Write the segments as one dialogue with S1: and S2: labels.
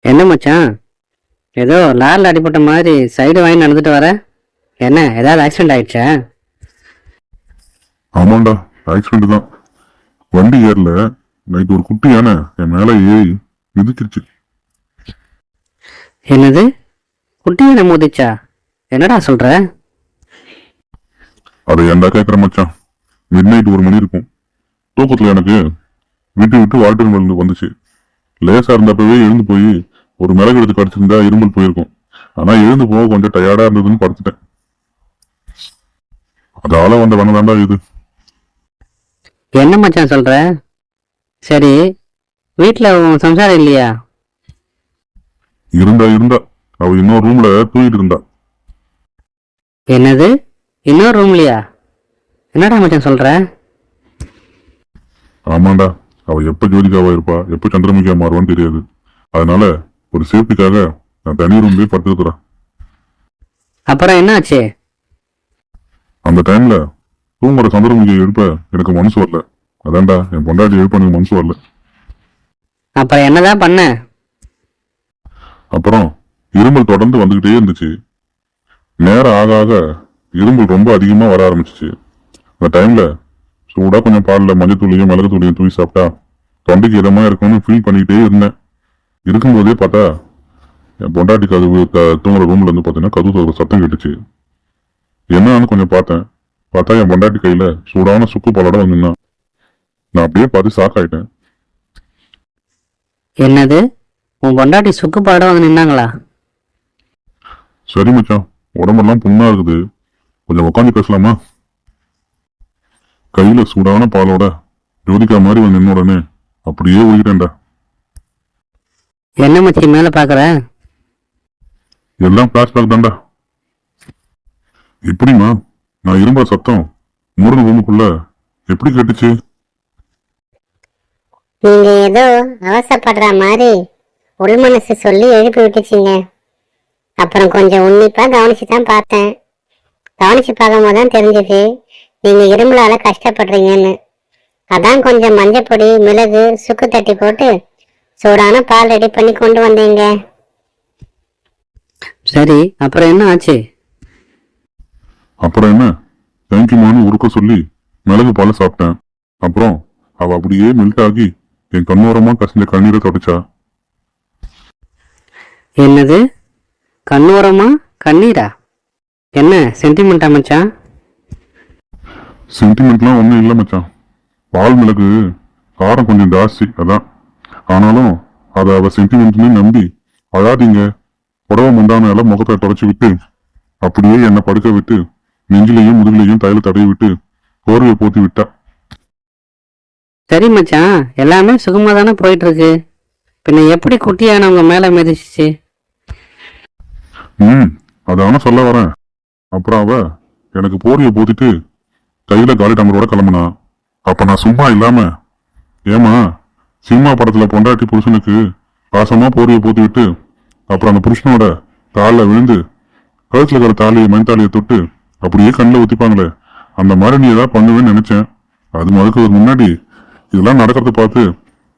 S1: என்ன மச்சான், ஏதோ லாரில் அடிபட்ட மாதிரி சைடு வாங்கி நடந்துட்டு வர. என்ன ஏதாவது ஆக்சிடென்ட் ஆயிடுச்சா?
S2: ஆமாண்டா, ஆக்சிடென்ட் தான். வண்டி ஏறல, நைட்டு ஒரு குட்டி யானை என் மேல ஏறி மிதிச்சிருச்சு.
S1: என்னது, குட்டி என்ன மோதிச்சா? என்னடா சொல்ற?
S2: அதை ஏன்டா கேட்குற மச்சான். மிட் நைட் 1 மணி இருக்கும். தூக்கத்துல எனக்கு விட்டு விட்டு வாட்டர் வந்துச்சு. லேசா இருந்தப்பவே எழுந்து போய் ஒரு மிளகு எடுத்து கடிச்சிருந்தா இருமல் போயிருக்கும். ஆனா எழுந்து போக கொஞ்சம் டயர்டா இருந்ததுன்னு படுத்துட்டேன். அதால வந்த வனதாண்டா இது.
S1: என்ன மச்சான் சொல்ற? சரி, வீட்டுல உன் சம்சாரம் இல்லையா?
S2: இருந்தா அவ இன்னொரு ரூம்ல தூங்கிட்டு இருந்தா.
S1: என்னது, இன்னொரு ரூம்லையா? என்னடா மச்சான் சொல்ற?
S2: ஆமாண்டா, அவ எப்ப ஜோதிகாவா இருப்பா, எப்ப சந்திரமுகியா மாறுவான்னு தெரியாது. அதனால ஒரு சேஃப்டிக்காக நான் தனி ரூம்லயே படுத்துக்கிறேன்.
S1: அப்புறம் என்ன ஆச்சு?
S2: அந்த டைம்ல தூங்குற சந்திரமுகியை எழுப்ப எனக்கு மனசு வரல. அதான்டா, என் பொண்டாட்டி எழுப்ப எனக்கு மனசு வரல.
S1: அப்புறம் என்னதான் பண்ண?
S2: அப்புறம் இருமல் தொடர்ந்து வந்துகிட்டே இருந்துச்சு. நேரம் ஆக ஆக இருமல் ரொம்ப அதிகமா வர ஆரம்பிச்சிச்சு. அந்த டைம்ல சூடா கொஞ்சம் பாலில் மஞ்சத்தூளையும் மிளகு தூளையும் தூவி சாப்பிட்டா தொண்டைக்கு இதமா இருக்கும்னு ஃபீல் பண்ணிக்கிட்டே இருந்தேன். இருக்கும்போதே பார்த்தா என் பொண்டாட்டி கதவு தூங்குற ரூம்ல இருந்து பார்த்தீங்கன்னா கதவு சத்தம் கேட்டுச்சு. என்னன்னு கொஞ்சம் பார்த்தா என் பொண்டாட்டி கையில சூடான சுக்கு பாலோட வந்துன்னா. நான் அப்படியே பார்த்து ஷாக் ஆயிட்டேன்.
S1: என்னது, உன் பொண்டாட்டி சுக்கு பாடம் வந்து நின்னாங்களா?
S2: சரி மச்சான், உடம்பெல்லாம் புண்ணா இருக்குது, கொஞ்சம் உட்காந்து பேசலாமா? கையில சூடான பாலோட ஜோதிகா மாதிரி வந்து நின்ன உடனே அப்படியே ஒழிக்கிட்டேன்டா.
S1: என்ன மச்சி மேல பாக்குற?
S2: எல்லாம் பிளாஷ்பேக் தான்டா. எப்படிமா நான் இரும்புற சத்தம் மூணு ரூமுக்குள்ள எப்படி கேட்டுச்சு?
S3: நீங்க ஏதோ அவசரப்படுற மாதிரி உள் மனசு சொல்லி எழுப்பி விட்டுச்சிங்க. அப்புறம் கொஞ்சம் உன்னிப்பா கவனிச்சு தான் பார்த்தேன். கவனிச்சு பார்க்கும் போது தான் தெரிஞ்சது நீங்க இரும்பலால கஷ்டப்படுறீங்கன்னு. அதான் கொஞ்சம் மஞ்சப்பொடி, மிளகு, சுக்கு தட்டி போட்டு சூடான பால் ரெடி பண்ணி கொண்டு வந்தீங்க.
S1: சரி, அப்புறம் என்ன ஆச்சு?
S2: அப்புறம் என்ன, தேங்க்யூமான்னு உருக்க சொல்லி மிளகு பாலை சாப்பிட்டேன். அப்புறம் அவ அப்படியே மெல்ட் ஆகி என் கண்ணோரமா கசிஞ்ச கண்ணீரை தொடச்சா.
S1: என்னது, கண்ணோரமா கண்ணீரா? என்ன சென்டிமெண்டா மச்சான்?
S2: சென்டிமெண்ட்லாம் ஒன்றும் இல்லை மச்சான். பால் மிளகு காரம் கொஞ்சம் ஜாஸ்தி, அதான். ஆனாலும் அதை அவ சென்டிமெண்ட்னு நம்பி அழாதீங்க புடவை முந்தானால முகத்தை தொடச்சி விட்டு அப்படியே என்னை படுக்க விட்டு நெஞ்சிலையும் முதுகிலையும் தைல தடவி விட்டு போர்வையை போத்தி விட்டா.
S1: சரி மச்சான், எல்லாமே சுகமா தானே போயிட்டு இருக்கு. பின்ன எப்படி குட்டியான உங்க மேல மிதிச்சிச்சு?
S2: அதான சொல்ல வரேன். அப்புறம் அவ எனக்கு போர்வையை போத்திட்டு கையில காலி டம்பரோட கிளம்புனா. அப்ப நான் சும்மா இல்லாம, ஏமா சினிமா படத்துல பொண்டாட்டி புருஷனுக்கு பாசமா போர்வையை போத்தி விட்டு அப்புறம் அந்த புருஷனோட காலில் விழுந்து கழுத்துல இருக்கிற தாலியை மண்தாலியை தொட்டு அப்படியே கண்ணில் ஊத்திப்பாங்களே, அந்த மாதிரி நீ ஏதாவது பண்ணுவேன்னு நினைச்சேன். அது மறுக்கிறதுக்கு முன்னாடி இதெல்லாம் நடக்கிறத பார்த்து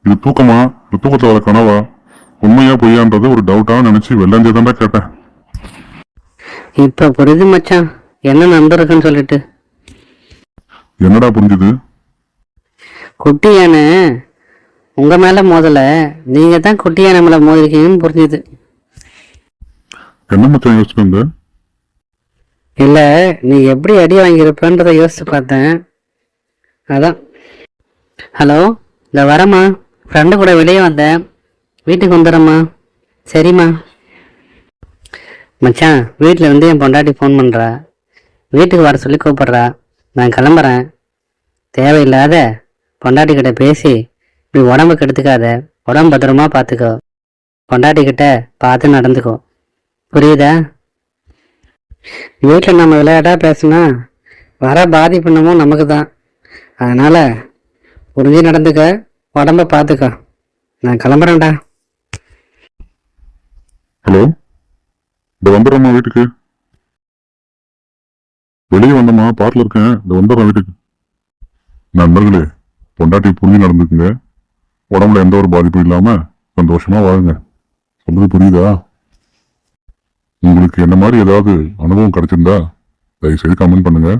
S2: இது தூக்கமா, இது தூக்கத்துல வர கனவா, உண்மையா பொய்யான்றது ஒரு டவுட்டா நினைச்சு வெள்ளாஞ்சதாண்டா கேட்டேன்.
S1: இப்ப புரியுது மச்சான் என்ன நடந்திருக்குன்னு சொல்லிட்டு.
S2: என்னடா புரிஞ்சுது?
S1: குட்டி யானை உங்க மேல மோதல, நீங்க தான் குட்டி யானை மேல மோதிருக்கீங்கன்னு புரிஞ்சுது.
S2: என்ன மச்சான் யோசிச்சுங்க?
S1: இல்ல, நீ எப்படி அடி வாங்கியிருப்பன்றத யோசிச்சு பார்த்தேன், அதான். ஹலோ, இந்த வரம்மா, ஃப்ரெண்டு கூட வெளியே வந்தேன், வீட்டுக்கு வந்துடுறேம்மா. சரிம்மா. மச்சான், வீட்டில் வந்து என் பொண்டாட்டி ஃபோன் பண்ணுறா, வீட்டுக்கு வர சொல்லி கூப்பிட்றா. நான் கிளம்புறேன். தேவையில்லாத பொண்டாட்டி கிட்ட பேசி இப்படி உடம்பு கெடுத்துக்காத. உடம்பு பத்திரமா பார்த்துக்கோ. பொண்டாட்டி கிட்ட பார்த்து நடந்துக்கோ, புரியுதா? வீட்டில் நம்ம விளையாட்டா பேசுனா வர பாதிப்பு என்னமோ நமக்கு தான். அதனால புரிஞ்சு நடந்துக்க, உடம்ப பார்த்துக்கோ. நான் கிளம்புறேன்டா.
S2: ஹலோ, இந்த வந்துடுறோம்மா வீட்டுக்கு. வெளியே வந்தோம்மா, பார்ல இருக்கேன், இந்த வந்துடுறேன் வீட்டுக்கு. நண்பர்களே, பொண்டாட்டி புரிஞ்சு நடந்துக்குங்க. உடம்புல எந்த ஒரு பாதிப்பும் இல்லாம சந்தோஷமா வாழுங்க. சொல்றது புரியுதா? உங்களுக்கு என்ன மாதிரி ஏதாவது அனுபவம் கிடைச்சிருந்தா தயவு செய்து கமெண்ட் பண்ணுங்க.